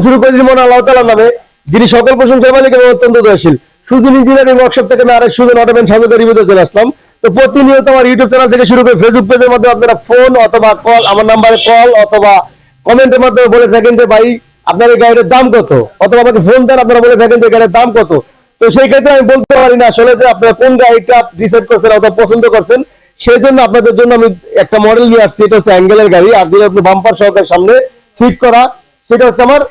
শুরু করেছি মনে আল্লাহ তাআলার নামে, যিনি সকল প্রশংসার মালিক এবং অত্যন্ত দয়াশীল। সুজন ইঞ্জিনিয়ারিং ওয়ার্কশপ থেকে আমি আরেক সুজন অটোমেন সাজেদা রিভিউতে চলে আসলাম। তো প্রতিনিয়ত আমার ইউটিউব চ্যানেল থেকে শুরু করে ফেসবুক পেজের মাধ্যমে আপনারা ফোন অথবা কল, আমার নাম্বারে কল অথবা কমেন্টের মাধ্যমে বলে থাকেন যে ভাই আপনার এই গাড়ির দাম কত, অথবা আমাকে ফোন দেন, আপনারা বলে থাকেন যে গাড়ির দাম কত। তো সেই ক্ষেত্রে আমি বলতে পারি না আসলে যে আপনারা কোন গাড়িটা ডিসাইড করছেন অথবা পছন্দ করছেন। সেই জন্য আপনাদের জন্য আমি একটা মডেল নিয়ে আসছি, এটা হচ্ছে অ্যাঙ্গেলের গাড়ি। আর যদি আপনি বাম্পার সহকারে সামনে সিট করা, সেটা হচ্ছে আমার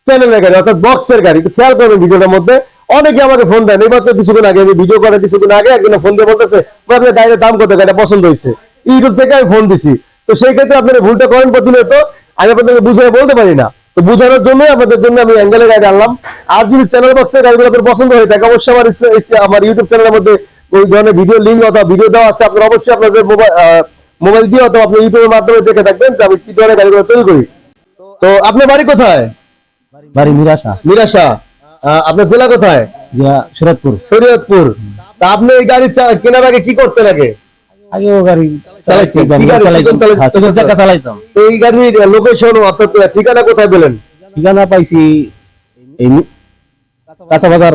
চ্যানেলের গাড়ি অর্থাৎ বক্সের গাড়ি। তো খেয়াল করবেন ভিডিওটার মধ্যে অনেকে আমাকে ফোন দেন। এবার তো কিছুক্ষণ আগে আমি ভিডিও করার কিছুক্ষণ আগে একজন ফোন দিয়ে বলতেছে আপনার গাড়ির দাম কত, গাড়িটা পছন্দ হয়েছে, ইউটিউব থেকে আমি ফোন দিছি। তো সেই ক্ষেত্রে আপনারা ভুলটা করেন প্রতিনিয়ত, আমি আপনাদেরকে বুঝিয়ে বলতে পারি না। তো বুঝানোর জন্য আপনাদের জন্য আমি অ্যাঙ্গেলের গাড়ি আনলাম। আর যদি চ্যানেল বক্সের গাড়িগুলো আপনার পছন্দ হয়ে থাকে, অবশ্যই আমার ইউটিউব চ্যানেলের মধ্যে ওই ধরনের ভিডিও লিঙ্ক অথবা ভিডিও দেওয়া আছে। আপনারা অবশ্যই আপনাদের মোবাইল দিয়ে অথবা আপনি ইউটিউবের মাধ্যমে দেখে থাকবেন যে আমি কি ধরনের গাড়িগুলো তৈরি করি। তো আপনার বাড়ি কোথায়? বাড়ি মিরাশা। মিরাশা। আপনার জেলা কোথায়? শরীয়তপুর। শরীয়তপুর। তা আপনি এই গাড়ি কেনার আগে কি করতেন? আগেও গাড়ি চালাইছেন? চালাইতাম। এই গাড়ির লোকেশন অর্থাৎ ঠিকানা কোথায় পেলেন? ঠিকানা পাইছি এই কাঁচা বাজার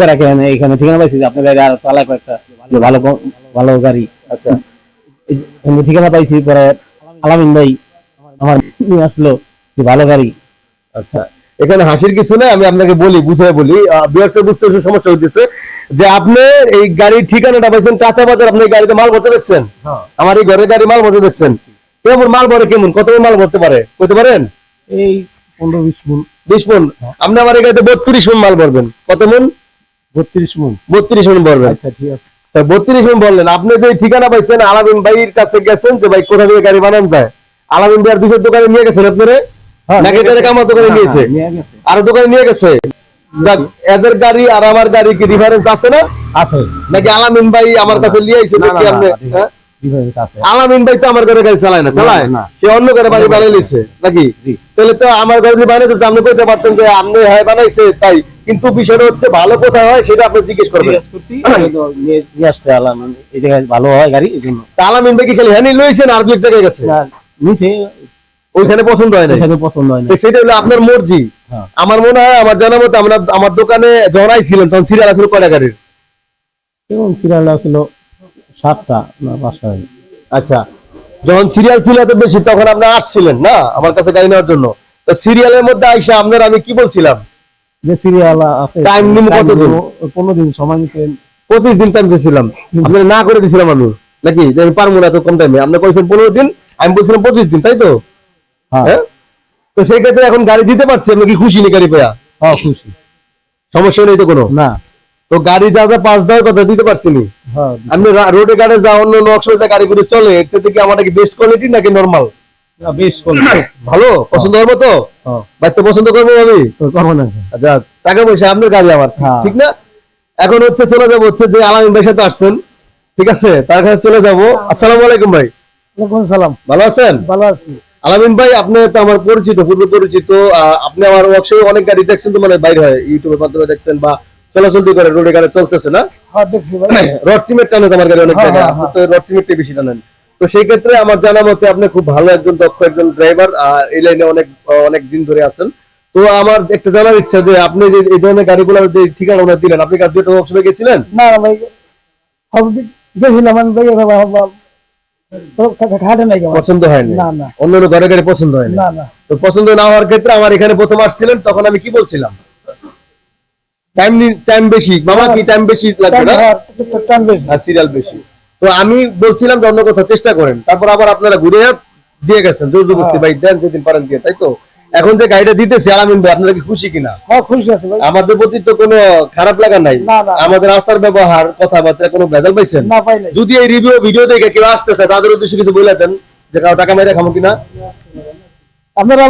বেড়াকে এখানে ঠিকানা পাইছি যে আপনার গাড়ি আর চালায় কয়েকটা ভালো ভালো গাড়ি। আচ্ছা, ঠিকানা পাইছি। পরে আলামিন ভাই আমার নিয়ে আসলো যে ভালো গাড়ি। আচ্ছা, এখানে হাসির কিছু নেই, আমি আপনাকে বলি, বুঝে বলি, বিয়ার্সের বুঝতে সমস্যা হইতেছে যে আপনি এই গাড়ির ঠিকানাটা পাইছেন কাঁচা বাজার। আপনি গাড়িতে মাল ভরতে দেখছেন? আমার এই ঘরের গাড়ি মাল ভরতে দেখছেন? কেমন মাল ভরে, কেমন কত মাল ভরতে পারে বলতে পারেন? এই 15-20 মণ। 20 মণ? আপনি আমার এই গাড়িতে 32 মণ মাল ভরবেন। কত মণ? 32 মণ। 32 মণ ভরবেন। আচ্ছা, ঠিক আছে। 32 মণ বললেন। আপনি যে ঠিকানা পাইছেন আলামিন ভাইয়ের কাছে গেছেন যে ভাই কোথা থেকে গাড়ি বানান যায়, আলামিন ভাই আর দুইটা দোকানে নিয়ে গেছেন আপনারে নাকি এটা আমার দোকানে নিয়েছে? আর দোকানে নিয়ে গেছে। এদের গাড়ি আর আমার গাড়ি কি ডিফারেন্স আছে না? আছে। নাকি আলামিন ভাই আমার কাছে নিয়ে আইছে নাকি আপনি? আলামিন ভাই তো আমার ঘরে গাড়ি চালায় না, চালায় না, সে অন্য ঘরে বাড়ি বানাই লিছে নাকি? তাহলে তো আমার ঘরে যদি বানাইতে আপনি কইতে পারতেন যে আপনি হ্যাঁ বানাইছে তাই। কিন্তু বিষয়টা হচ্ছে ভালো কোথায় হয় সেটা আপনি জিজ্ঞেস করবেন। নিয়ে আসতে আলামিন এই জায়গায় ভালো হয় গাড়ি, এই জন্য। আলামিন ভাই কি খালি হ্যাঁ লইছেন আর দুই জায়গায় গেছে? নিচে ওইখানে পছন্দ হয় না, এখানে পছন্দ হয় না, সেটা হলো আপনার মর্জি। আমার মনে হয়, আমার জানা মতে আমরা আমার দোকানে যখন আইছিলেন তখন সিরিয়াল আসলে কয়টা গাড়ির? সিরিয়াল ছিল 7টা না 5টা। আচ্ছা, যখন সিরিয়াল ছিল এত বেশি তখন আপনি আসছিলেন না আমার কাছে গাড়ি নেওয়ার জন্য। তো সিরিয়ালের মধ্যে আইসা আপনার আমি কি বলছিলাম যে সিরিয়াল আছে টাইম নিম কতদিন? 15 দিন সময় নিতেন। 25 দিন টাইম দিয়েছিলাম, আপনার না করে দিয়েছিলাম আমি নাকি যে আমি পারবো না এত কম টাইমে। আপনি কইছেন 15 দিন, আমি বলছিলাম 25 দিন, তাই তো? হ্যাঁ। তো সেই ক্ষেত্রে এখন গাড়ি দিতে পারছি, আপনি কি খুশি নি গাড়ি পেয়া? হ্যাঁ, খুশি, সমস্যা নেই তো কোনো? না। তো গাড়ি যা যা পাঁচ দেওয়ার কথা দিতে পারছি নি। আপনি রোডে গাড়ি যা অন্য নকশা গাড়িগুলো চলে এর থেকে কি আমার কি বেস্ট কোয়ালিটি নাকি নরমাল? Best quality. ভালো পছন্দ হবে তো? ভাই তো পছন্দ করবো আমি, করবো না। আচ্ছা, টাকা পয়সা আপনার গাড়ি আমার, ঠিক না? এখন হচ্ছে চলে যাবো হচ্ছে যে আলামিন ভাইয়ের সাথে আসছেন, ঠিক আছে, তার কাছে চলে যাবো। আসসালামু আলাইকুম ভাই। ওয়ালাইকুম সালাম। ভালো আছেন? ভালো আছি। আলামিন ভাই আপনি তো আমার পরিচিত, পূর্ব পরিচিত। আপনি আমার ওয়ার্কশপে অনেক গাড়ি দেখছেন তো, মানে বাইরে হয় ইউটিউবের মাধ্যমে দেখছেন বা চলাচল করে রোডে গাড়ি চলতেছে না? হ্যাঁ, দেখছি ভাই। রড সিমেন্ট টানেন আমার গাড়ি অনেক জায়গায়, তো রড সিমেন্টই বেশি টানেন। তো সেই ক্ষেত্রে আমার জানা মতে আপনি খুব ভালো একজন দক্ষ একজন ড্রাইভার, আর এই লাইনে অনেক দিন ধরে আছেন। তো আমার একটা জানার ইচ্ছা যে আপনি যে এই ধরনের গাড়িগুলো যে ঠিকানা ওনার দিলেন, আপনি কার দুটো ওয়ার্কশপে গেছিলেন? না ভাই, গেছিলাম আমি ভাই, পছন্দ হয়নি? অন্য ঘরে গাড়ি পছন্দ হয়নি? তো পছন্দ না হওয়ার ক্ষেত্রে আমার এখানে প্রথম আসছিলেন তখন আমি কি বলছিলাম? টাইম বেশি মামা, কি টাইম বেশি লাগবে না? সিরিয়াল বেশি। তো আমি বলছিলাম যে অন্য কোথাও চেষ্টা করেন, তারপর আবার আপনারা ঘুরে দিয়ে গেছেন জোর জবরদস্তি, ভাই দেন যেদিন পারেন দিয়ে, তাই তো? এখন যে গাড়িটা দিতেছি আলামিন ভাই, আপনারা কি খুশি কিনা? খুশি আছে ভাই। আমাদের প্রতি তো কোনো খারাপ লাগা নাই? আমাদের আচার ব্যবহার কথাবার্তা কোনো ভেজাল পাইছেন? না, পাই নাই। যদি এই রিভিউ ভিডিও দেখে কেউ আসতেছে তাদের উদ্দেশ্যে কিছু বলে দেন যে কারো টাকা মেরে খামো কিনা? আপনারা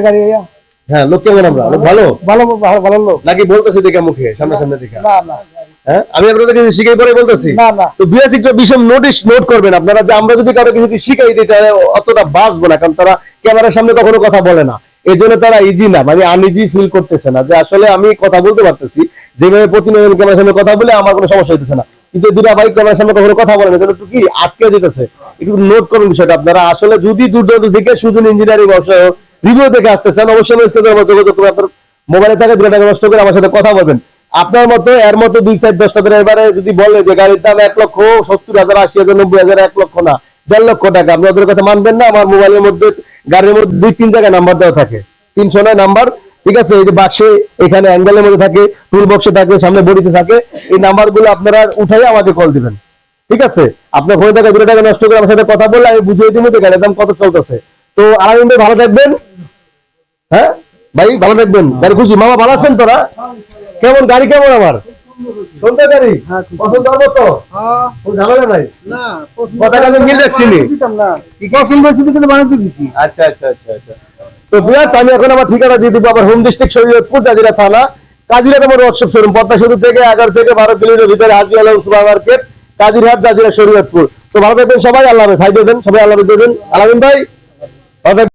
গাড়ি। হ্যাঁ, লোক কেমন? আমরা ভালো ভালো ভালো লোক নাকি বলতেছি দেখে মুখে সামনে দেখা? না না, হ্যাঁ, আমি আপনাদেরকে শিখাই পরে বলতেছি। না না, তো বেসিক বিষয় নোট করবেন আপনারা যে আমরা যদি কারো কিছু শিখাই দিই তাহলে অতটা বাঁচবো না, কারণ তারা ক্যামেরার সামনে কখনো কথা বলে না, এই জন্য তারা ইজি না, মানে আনইজি ফিল করতেছে না যে আসলে আমি কথা বলতে পারতেছি যেভাবে প্রতিনিয়ত ক্যামেরার সামনে কথা বলে আমার কোনো সমস্যা হইতেছে না। কিন্তু দুটা বাইক ক্যামেরার সামনে কখনো কথা বলে না, একটু কি আটকে যেতেছে। একটু নোট করুন বিষয়টা আপনারা। আসলে যদি দূর থেকে সুজন ইঞ্জিনিয়ারিং ব্যবসায় রিভিউ দেখে আসতে চান, অবশ্যই আমার স্টেজের মধ্যে যোগাযোগ করে আপনার মোবাইলে থাকা 2 টাকা নষ্ট করে আমার সাথে কথা বলবেন। আপনার মতো এর মতো 2-4-10টা ড্রাইভারে যদি বলে যে গাড়ির দাম 1,70,000, 80,000, 90,000, 1 লক্ষ না 1.5 লক্ষ টাকা, আপনি ওদের কথা মানবেন না। আমার মোবাইলের মধ্যে গাড়ির মধ্যে 2-3 জায়গায় নাম্বার দেওয়া থাকে, 309 নাম্বার, ঠিক আছে? এই যে বাক্সে এখানে অ্যাঙ্গেলের মধ্যে থাকে, টুল বক্সে থাকে, সামনে বডিতে থাকে। এই নাম্বারগুলো আপনারা উঠাই আমাকে কল দিবেন, ঠিক আছে? আপনার ঘরে টাকা 2 টাকা নষ্ট করে আমার সাথে কথা বললে আমি বুঝিয়ে দিব যে গাড়ির দাম কত চলতেছে। তো আলামিন ভাই ভালো থাকবেন। হ্যাঁ ভাই ভালো থাকবেন। গাড়ি খুশি? মামা ভালো আছেন তোরা? কেমন গাড়ি, কেমন আমার সুন্দর গাড়ি? পছন্দ হবে তো? কোনো ঝামেলা নাই? কথা কাজে মিল রাখছিনি? আচ্ছা আচ্ছা আচ্ছা আচ্ছা। তো বিয়াস, আমি এখন আমার ঠিকানা দিয়ে দিব। আমার হোম ডিস্ট্রিক্ট শরীয়তপুর, জাজিরা থানা, কাজিরাট আমার ওয়ার্কশপ শোরুম, পদ্মা সেতু থেকে 11 থেকে 12 কিলোমিটার ভিতরে, হাজি আলম সুপার মার্কেট, কাজিরহাট, জাজিরা, শরীয়তপুর। তো ভালো থাকবেন সবাই। আল্লাহ হাফেজ। হাই দিয়ে দেন সবাই, আল্লাহ হাফেজ দিয়ে দেন। আলামিন ভাই ভালো থাকবেন।